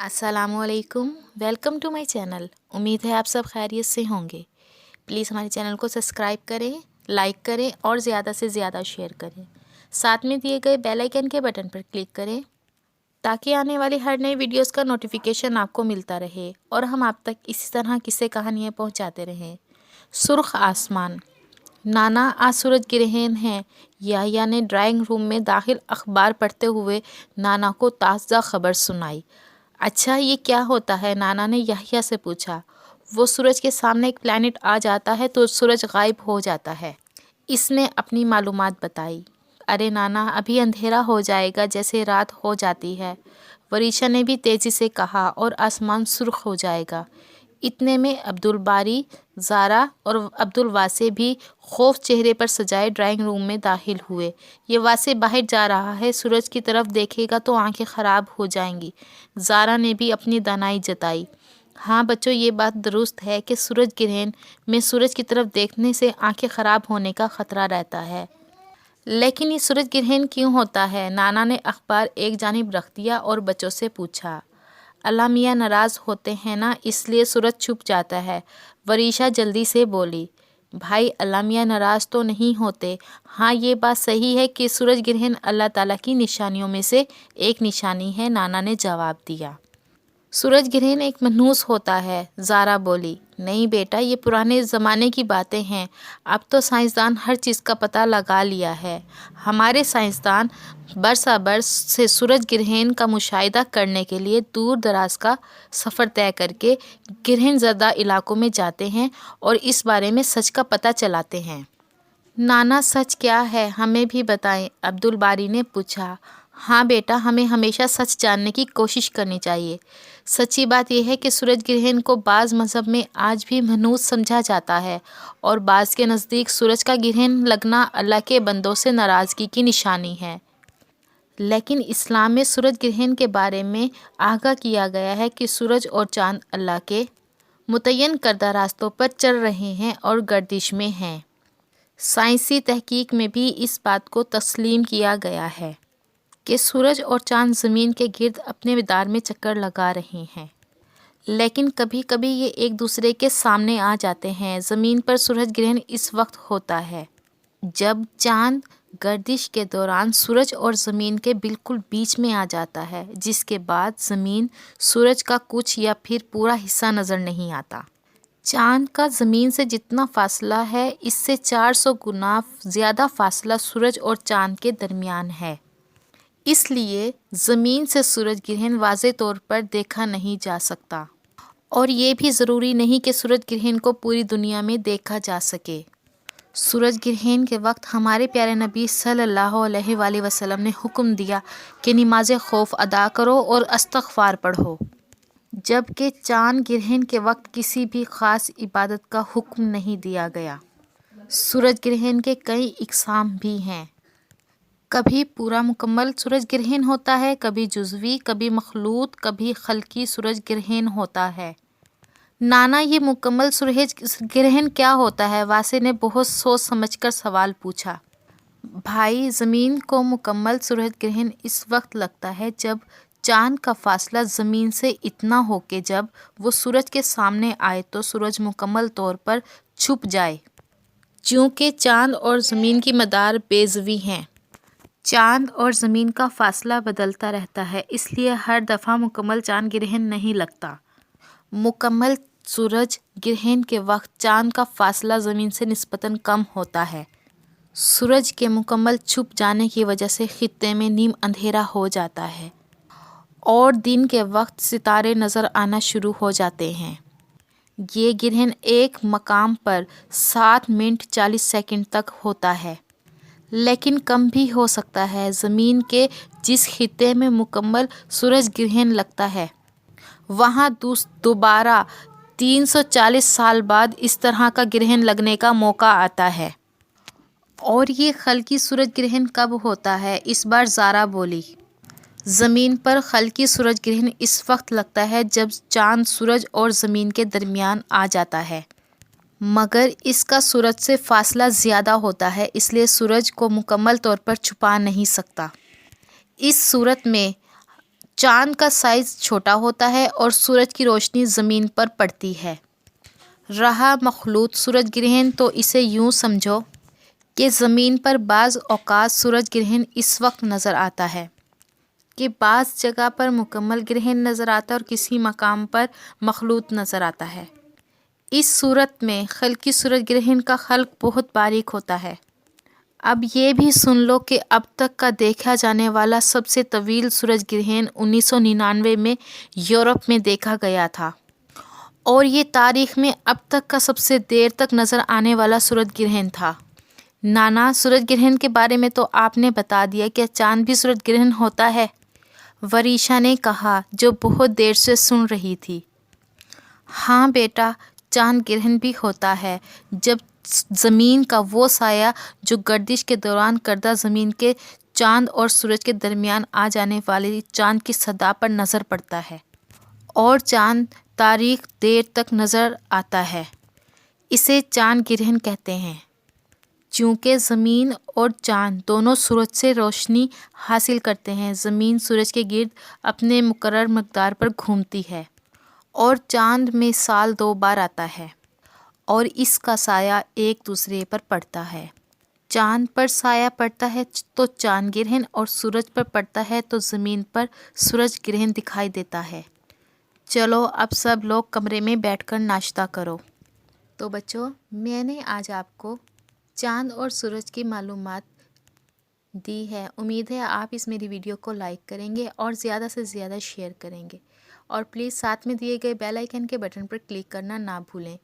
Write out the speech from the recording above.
अस्सलाम वालेकुम, welcome to my channel. उम्मीद है आप सब खैरियत से होंगे। प्लीज़ हमारे चैनल को सब्सक्राइब करें, लाइक करें और ज़्यादा से ज़्यादा शेयर करें। साथ में दिए गए बेल आइकन के बटन पर क्लिक करें ताकि आने वाली हर नई वीडियोस का नोटिफिकेशन आपको मिलता रहे और हम आप तक इसी तरह किस्से कहानियाँ पहुँचाते रहें। सुर्ख आसमान। नाना आज सूरज ग्रहण है। याह्या ने ड्राइंग रूम में दाखिल अखबार पढ़ते हुए नाना को ताज़ा खबर सुनाई। अच्छा, ये क्या होता है? नाना ने याह्या से पूछा। वो सूरज के सामने एक प्लैनेट आ जाता है तो सूरज गायब हो जाता है, इसने अपनी मालूमात बताई। अरे नाना, अभी अंधेरा हो जाएगा जैसे रात हो जाती है, वरीशा ने भी तेज़ी से कहा, और आसमान सुर्ख हो जाएगा। इतने में अब्दुल बारी, ज़ारा और अब्दुल वासे भी खौफ चेहरे पर सजाए ड्राइंग रूम में दाखिल हुए। ये वासे बाहर जा रहा है, सूरज की तरफ देखेगा तो आंखें ख़राब हो जाएंगी। ज़ारा ने भी अपनी दानाई जताई। हाँ बच्चों, ये बात दुरुस्त है कि सूरज ग्रहण में सूरज की तरफ देखने से आंखें ख़राब होने का ख़तरा रहता है। लेकिन ये सूरज ग्रहण क्यों होता है? नाना ने अखबार एक जानिब रख दिया और बच्चों से पूछा। अल्लाह मियाँ नाराज़ होते हैं ना, इसलिए सूरज छुप जाता है, वरीशा जल्दी से बोली। भाई, अल्लाह मियाँ नाराज़ तो नहीं होते। हाँ, ये बात सही है कि सूरज ग्रहण अल्लाह ताला की निशानियों में से एक निशानी है, नाना ने जवाब दिया। सूरज ग्रहण एक मनहूस होता है, ज़ारा बोली। नहीं बेटा, ये पुराने ज़माने की बातें हैं। अब तो साइंसदान हर चीज़ का पता लगा लिया है। हमारे साइंसदान बरसा बरस से सूरज ग्रहण का मुशाहिदा करने के लिए दूर दराज का सफ़र तय करके ग्रहण ज़दा इलाकों में जाते हैं और इस बारे में सच का पता चलाते हैं। नाना, सच क्या है, हमें भी बताएं, अब्दुल बारी ने पूछा। हाँ बेटा, हमें हमेशा सच जानने की कोशिश करनी चाहिए। सच्ची बात यह है कि सूरज ग्रहण को बाज़ मज़हब में आज भी मनहूस समझा जाता है और बाज़ के नज़दीक सूरज का ग्रहण लगना अल्लाह के बंदों से नाराज़गी की निशानी है। लेकिन इस्लाम में सूरज ग्रहण के बारे में आगाह किया गया है कि सूरज और चाँद अल्लाह के मुतय्यन करदा रास्तों पर चल रहे हैं और गर्दिश में हैं। साइंसी तहकीक में भी इस बात को तस्लीम किया गया है कि सूरज और चाँद ज़मीन के गिर्द अपने मदार में चक्कर लगा रहे हैं, लेकिन कभी कभी ये एक दूसरे के सामने आ जाते हैं। ज़मीन पर सूरज ग्रहण इस वक्त होता है जब चाँद गर्दिश के दौरान सूरज और ज़मीन के बिल्कुल बीच में आ जाता है, जिसके बाद ज़मीन सूरज का कुछ या फिर पूरा हिस्सा नज़र नहीं आता। चाँद का ज़मीन से जितना फासला है, इससे 400 गुना ज़्यादा फासला सूरज और चाँद के दरमियान है। इसलिए ज़मीन से सूरज ग्रहण वाज़े तौर पर देखा नहीं जा सकता, और ये भी ज़रूरी नहीं कि सूरज ग्रहण को पूरी दुनिया में देखा जा सके। सूरज ग्रहण के वक्त हमारे प्यारे नबी सल्लल्लाहु अलैहि वसल्लम ने हुक्म दिया कि नमाज खौफ अदा करो और इस्तग़फ़ार पढ़ो, जबकि चाँद ग्रहण के वक्त किसी भी ख़ास इबादत का हुक्म नहीं दिया गया। सूरज ग्रहण के कई इक़साम भी हैं। कभी पूरा मुकम्मल सूरज ग्रहण होता है, कभी जुज़वी, कभी मखलूत, कभी खल्की सूरज ग्रहण होता है। नाना, ये मुकम्मल सूरज ग्रहण क्या होता है? वासे ने बहुत सोच समझकर सवाल पूछा। भाई, ज़मीन को मुकम्मल सूरज ग्रहण इस वक्त लगता है जब चाँद का फासला ज़मीन से इतना हो कि जब वो सूरज के सामने आए तो सूरज मुकम्मल तौर पर छुप जाए। चूँकि चाँद और ज़मीन की मदार बेज़वी हैं, चाँद और ज़मीन का फासला बदलता रहता है, इसलिए हर दफ़ा मुकम्मल चाँद ग्रहण नहीं लगता। मुकम्मल सूरज ग्रहण के वक्त चाँद का फासला ज़मीन से निस्बतन कम होता है। सूरज के मुकम्मल छुप जाने की वजह से खित्ते में नीम अंधेरा हो जाता है और दिन के वक्त सितारे नज़र आना शुरू हो जाते हैं। ये ग्रहण एक मकाम पर 7 मिनट 40 सेकंड तक होता है, लेकिन कम भी हो सकता है। ज़मीन के जिस खित्ते में मुकम्मल सूरज ग्रहण लगता है, वहाँ दोबारा 340 साल बाद इस तरह का ग्रहण लगने का मौका आता है। और ये खल्की सूरज ग्रहण कब होता है? इस बार ज़ारा बोली। ज़मीन पर खल्की सूरज ग्रहण इस वक्त लगता है जब चाँद सूरज और ज़मीन के दरमियान आ जाता है, मगर इसका सूरज से फासला ज़्यादा होता है, इसलिए सूरज को मुकम्मल तौर पर छुपा नहीं सकता। इस सूरत में چاند کا سائز چھوٹا ہوتا ہے اور سورج کی روشنی زمین پر پڑتی ہے۔ رہا مخلوط سورج گرہن تو اسے یوں سمجھو کہ زمین پر بعض اوقات سورج گرہن اس وقت نظر آتا ہے کہ بعض جگہ پر مکمل گرہن نظر آتا ہے اور کسی مقام پر مخلوط نظر آتا ہے۔ اس صورت میں خلقی سورج گرہن کا خلق بہت باریک ہوتا ہے۔ اب یہ بھی سن لو کہ اب تک کا دیکھا جانے والا سب سے طویل سورج گرہن 1999 میں یورپ میں دیکھا گیا تھا، اور یہ تاریخ میں اب تک کا سب سے دیر تک نظر آنے والا سورج گرہن تھا۔ نانا، سورج گرہن کے بارے میں تو آپ نے بتا دیا، کیا چاند بھی سورج گرہن ہوتا ہے؟ وریشا نے کہا، جو بہت دیر سے سن رہی تھی۔ ہاں بیٹا، چاند گرہن بھی ہوتا ہے، جب زمین کا وہ سایہ جو گردش کے دوران کردہ زمین کے چاند اور سورج کے درمیان آ جانے والی چاند کی سطح پر نظر پڑتا ہے اور چاند تاریک دیر تک نظر آتا ہے، اسے چاند گرہن کہتے ہیں۔ چونکہ زمین اور چاند دونوں سورج سے روشنی حاصل کرتے ہیں، زمین سورج کے گرد اپنے مقرر مقدار پر گھومتی ہے اور چاند میں سال 2 بار آتا ہے اور اس کا سایہ ایک دوسرے پر پڑتا ہے۔ چاند پر سایہ پڑتا ہے تو چاند گرہن، اور سورج پر پڑتا ہے تو زمین پر سورج گرہن دکھائی دیتا ہے۔ چلو اب سب لوگ کمرے میں بیٹھ کر ناشتہ کرو۔ تو بچوں، میں نے آج آپ کو چاند اور سورج کی معلومات دی ہے۔ امید ہے آپ اس میری ویڈیو کو لائک کریں گے اور زیادہ سے زیادہ شیئر کریں گے، اور پلیز ساتھ میں دیے گئے بیل آئیکن کے بٹن پر کلک کرنا نہ بھولیں